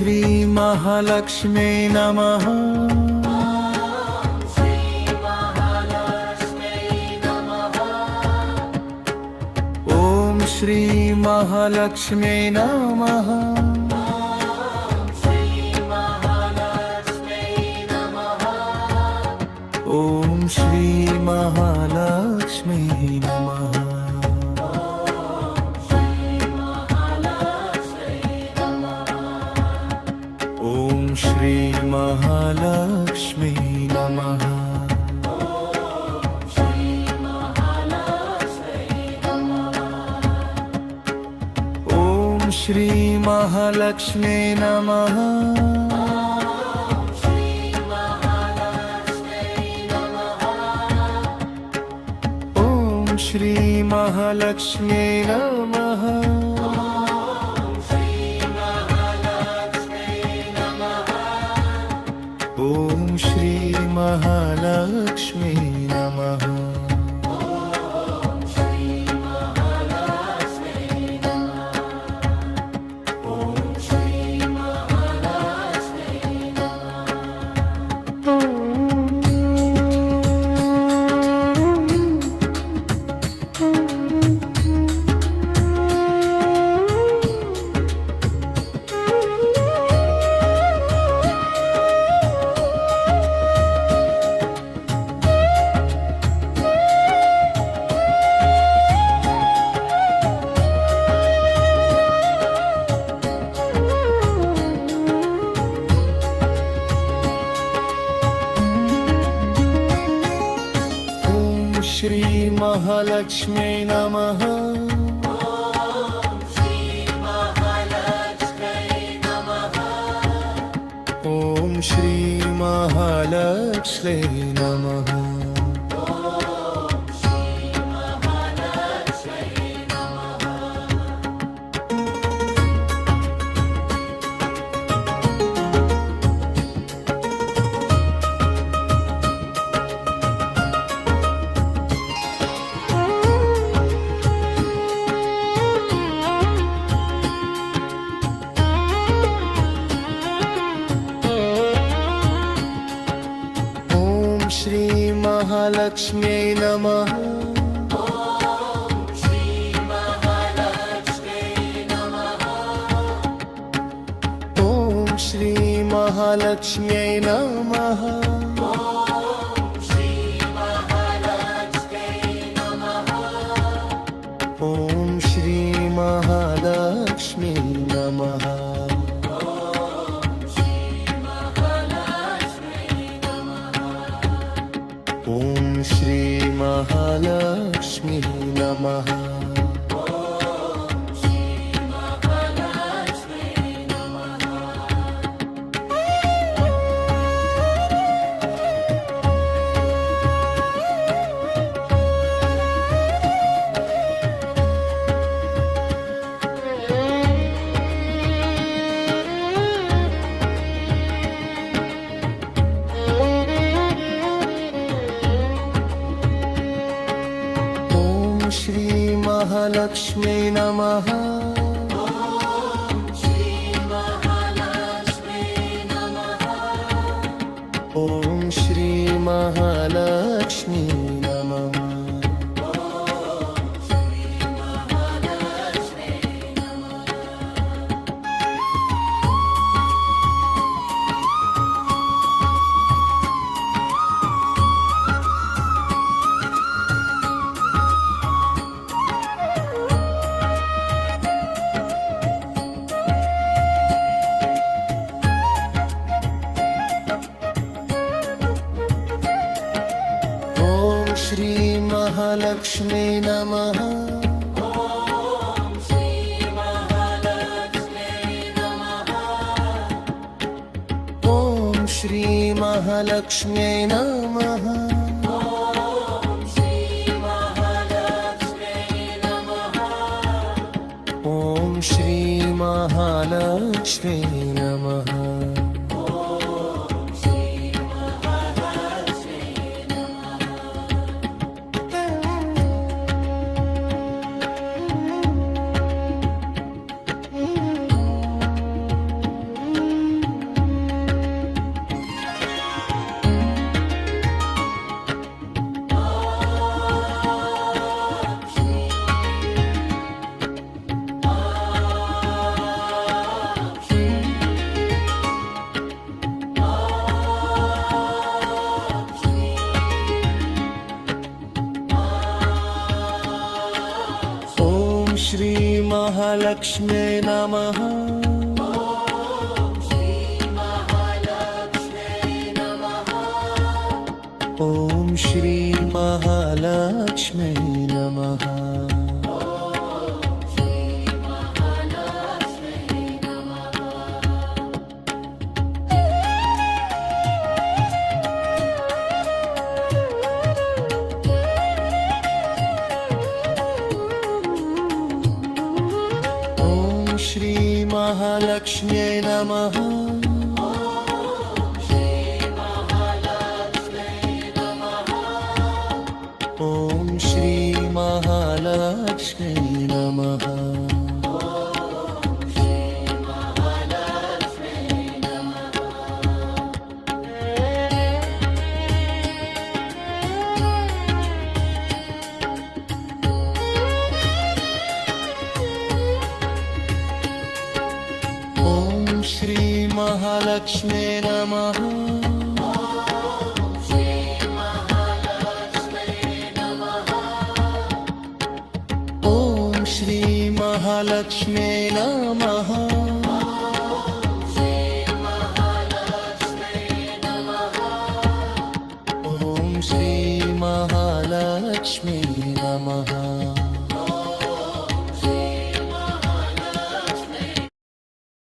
श्री महालक्ष्मी नमः। ओम श्री महालक्ष्मी नमः। ओम श्री महालक्ष्मी नमः। ओम श्री महालक्ष्मी नमः। ओम श्री महालक्ष्मी नमः। ओम श्री महालक्ष्मी नमः। ओम श्री महालक्ष्मी नमः। श्री महालक्ष्मी नमः। ओम श्री महालक्ष्मी नमः। श्री महालक्ष्मी नमः। ओम श्री महालक्ष्मी नमः। ओम श्री महालक्ष्मी नमः। ओम श्री महालक्ष्मी नमः। श्री महालक्ष्मी नमः। ओम श्री महालक्ष्मी नमः। श्री महालक्ष्मी नमः। ओम श्री महालक्ष्मी नमः। ओम श्री महालक्ष्मी नमः। महालक्ष्म्यै नमः ॐ श्री महालक्ष्म्यै नमः ॐ श्री महालक्ष्म्यै नमः ॐ श्री महालक्ष्म्यै नमः ॐ श्री महालक्ष्म्यै नमः ॐ श्री महालक्ष्म्यै नमः